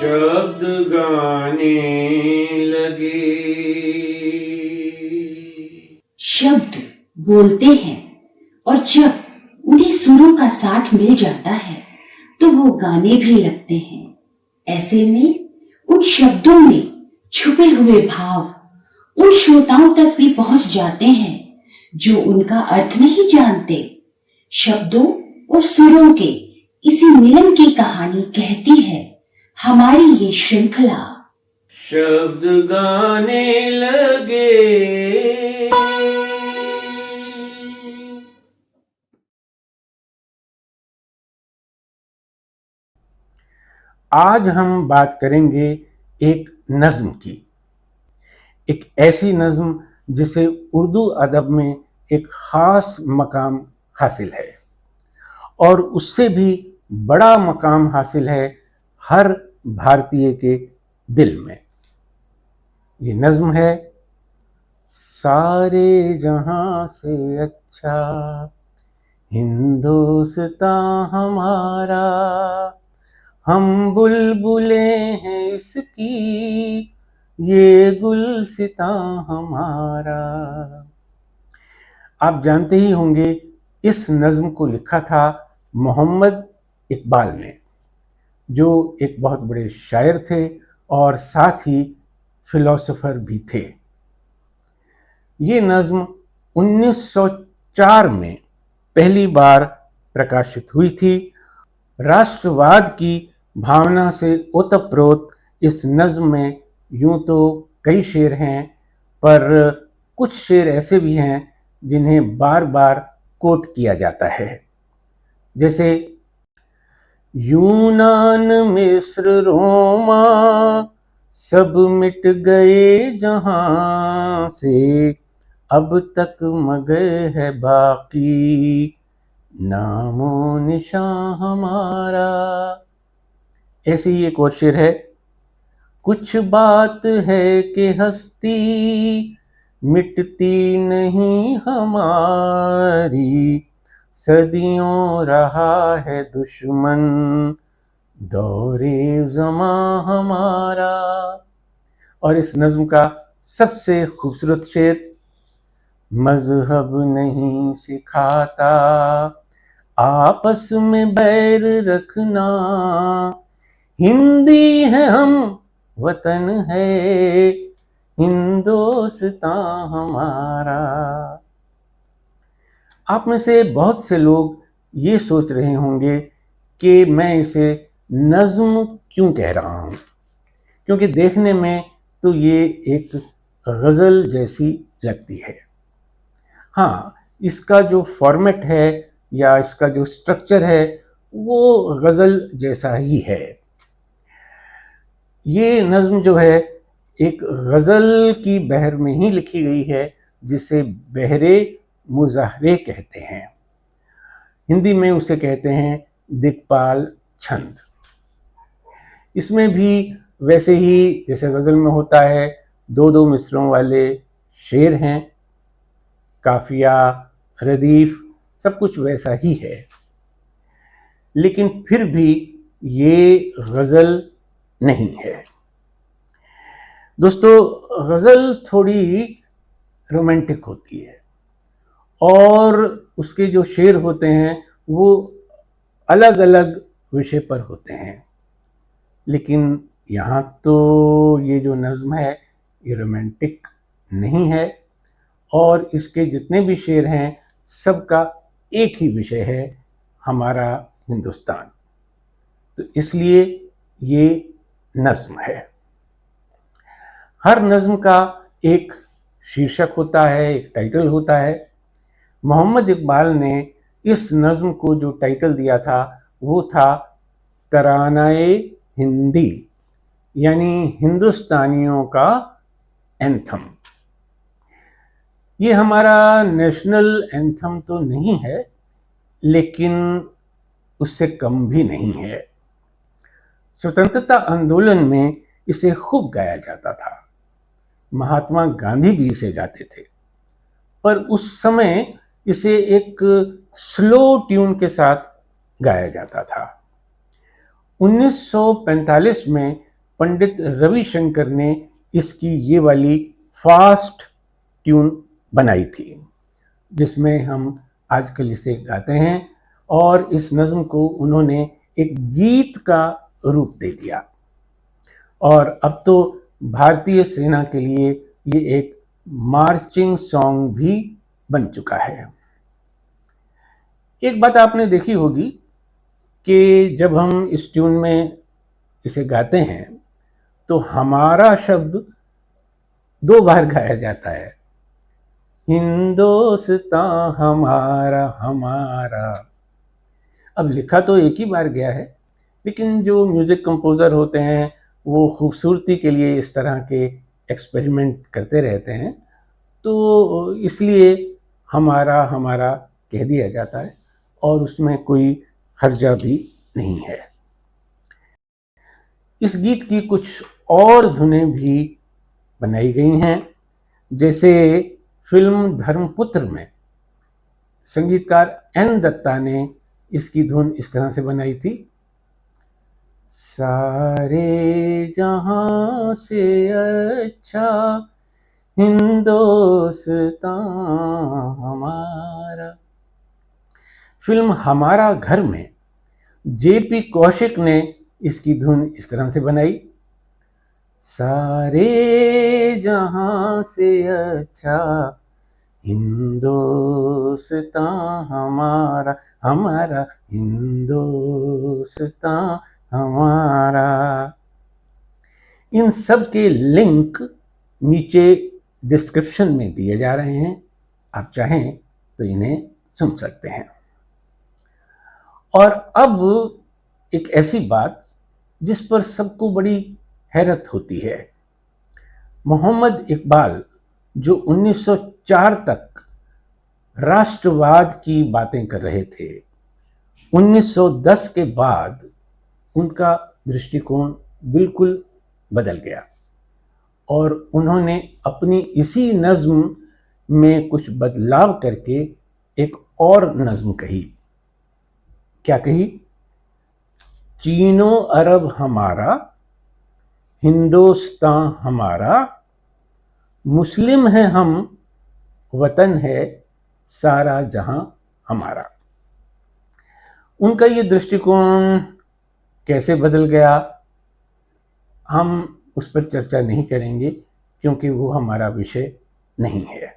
शब्द गाने लगे। शब्द बोलते हैं और जब उन्हें सुरों का साथ मिल जाता है तो वो गाने भी लगते हैं। ऐसे में उन शब्दों में छुपे हुए भाव उन श्रोताओं तक भी पहुंच जाते हैं जो उनका अर्थ नहीं जानते। शब्दों और सुरों के इसी मिलन की कहानी कहती है हमारी ये श्रृंखला। शब्द गाने लगे। आज हम बात करेंगे एक नज्म की, एक ऐसी नज्म जिसे उर्दू अदब में एक खास मकाम हासिल है और उससे भी बड़ा मकाम हासिल है हर भारतीय के दिल में। ये नज्म है सारे जहां से अच्छा हिंदुस्तां हमारा, हम बुलबुले हैं इसकी ये गुलसितां हमारा। आप जानते ही होंगे इस नज्म को लिखा था मोहम्मद इकबाल ने, जो एक बहुत बड़े शायर थे और साथ ही फिलोसोफर भी थे। ये नज्म 1904 में पहली बार प्रकाशित हुई थी। राष्ट्रवाद की भावना से ओतप्रोत इस नज्म में यूं तो कई शेर हैं, पर कुछ शेर ऐसे भी हैं जिन्हें बार बार कोट किया जाता है, जैसे यूनान मिस्र रोमा सब मिट गए जहां से, अब तक मगर है बाकी नामो निशान हमारा। ऐसे ही एक और शेर है, कुछ बात है कि हस्ती मिटती नहीं हमारी, सदियों रहा है दुश्मन दौरे ज़मां हमारा। और इस नज्म का सबसे खूबसूरत शेर, मजहब नहीं सिखाता आपस में बैर रखना, हिंदी है हम वतन है हिंदुस्तां हमारा। आप में से बहुत से लोग ये सोच रहे होंगे कि मैं इसे नज्म क्यों कह रहा हूँ, क्योंकि देखने में तो ये एक गज़ल जैसी लगती है। हाँ, इसका जो फॉर्मेट है या इसका जो स्ट्रक्चर है वो गज़ल जैसा ही है। ये नज्म जो है एक गज़ल की बहर में ही लिखी गई है, जिसे बहरे मुज़ाहरे कहते हैं। हिंदी में उसे कहते हैं दिक्पाल छंद। इसमें भी वैसे ही जैसे गज़ल में होता है, दो दो मिसरों वाले शेर हैं, काफिया, रदीफ, सब कुछ वैसा ही है, लेकिन फिर भी ये गज़ल नहीं है। दोस्तों, गज़ल थोड़ी रोमांटिक होती है और उसके जो शेर होते हैं वो अलग अलग विषय पर होते हैं, लेकिन यहाँ तो ये जो नज़्म है ये रोमांटिक नहीं है और इसके जितने भी शेर हैं सबका एक ही विषय है, हमारा हिंदुस्तान। तो इसलिए ये नज़्म है। हर नज़्म का एक शीर्षक होता है, एक टाइटल होता है। मोहम्मद इकबाल ने इस नज़्म को जो टाइटल दिया था वो था तरानाए हिंदी, यानी हिंदुस्तानियों का एंथम। ये हमारा नेशनल एंथम तो नहीं है, लेकिन उससे कम भी नहीं है। स्वतंत्रता आंदोलन में इसे खूब गाया जाता था, महात्मा गांधी भी इसे गाते थे, पर उस समय इसे एक स्लो ट्यून के साथ गाया जाता था। 1945 में पंडित रविशंकर ने इसकी ये वाली फास्ट ट्यून बनाई थी, जिसमें हम आजकल इसे गाते हैं, और इस नज़्म को उन्होंने एक गीत का रूप दे दिया। और अब तो भारतीय सेना के लिए ये एक मार्चिंग सॉन्ग भी बन चुका है। एक बात आपने देखी होगी कि जब हम इस ट्यून में इसे गाते हैं तो हमारा शब्द 2 बार गाया जाता है, हिंदोस्तां हमारा हमारा। अब लिखा तो एक ही बार गया है, लेकिन जो म्यूज़िक कंपोज़र होते हैं वो खूबसूरती के लिए इस तरह के एक्सपेरिमेंट करते रहते हैं, तो इसलिए हमारा हमारा कह दिया जाता है और उसमें कोई हर्जा भी नहीं है। इस गीत की कुछ और धुनें भी बनाई गई हैं, जैसे फिल्म धर्मपुत्र में संगीतकार एन दत्ता ने इसकी धुन इस तरह से बनाई थी, सारे जहां से अच्छा हिंदोस्तां हमारा। फिल्म हमारा घर में जेपी कौशिक ने इसकी धुन इस तरह से बनाई, सारे जहां से अच्छा हिंदोस्तां हमारा हमारा हिंदोस्तां हमारा। इन सब के लिंक नीचे डिस्क्रिप्शन में दिए जा रहे हैं, आप चाहें तो इन्हें सुन सकते हैं। और अब एक ऐसी बात जिस पर सबको बड़ी हैरत होती है, मोहम्मद इकबाल जो 1904 तक राष्ट्रवाद की बातें कर रहे थे, 1910 के बाद उनका दृष्टिकोण बिल्कुल बदल गया और उन्होंने अपनी इसी नज़्म में कुछ बदलाव करके एक और नज़्म कही। क्या कही? चीनो अरब हमारा, हिंदोस्तां हमारा, मुस्लिम है हम, वतन है सारा जहां हमारा। उनका ये दृष्टिकोण कैसे बदल गया, हम उस पर चर्चा नहीं करेंगे क्योंकि वो हमारा विषय नहीं है।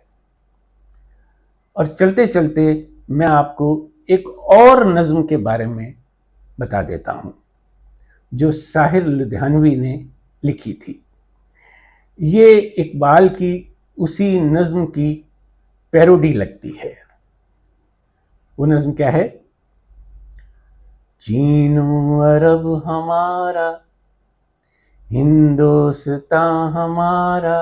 और चलते चलते मैं आपको एक और नज़्म के बारे में बता देता हूँ जो साहिर लुधियानवी ने लिखी थी। ये इकबाल की उसी नज़्म की पैरोडी लगती है। वो नज़्म क्या है? चीनो अरब हमारा, हिंदोस्तां हमारा,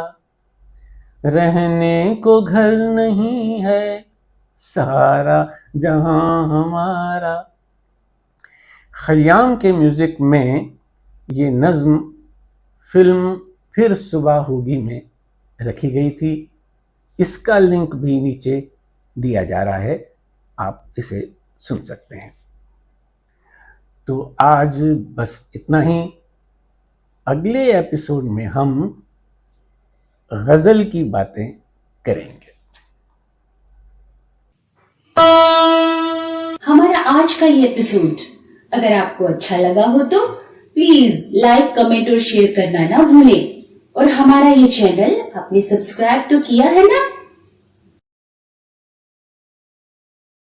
रहने को घर नहीं है सारा जहां हमारा। खयाम के म्यूज़िक में ये नज़्म फिल्म फिर सुबह होगी में रखी गई थी। इसका लिंक भी नीचे दिया जा रहा है, आप इसे सुन सकते हैं। तो आज बस इतना ही। अगले एपिसोड में हम गज़ल की बातें करेंगे। हमारा आज का ये एपिसोड अगर आपको अच्छा लगा हो तो प्लीज लाइक, कमेंट और शेयर करना ना भूलें। और हमारा ये चैनल आपने सब्सक्राइब तो किया है ना?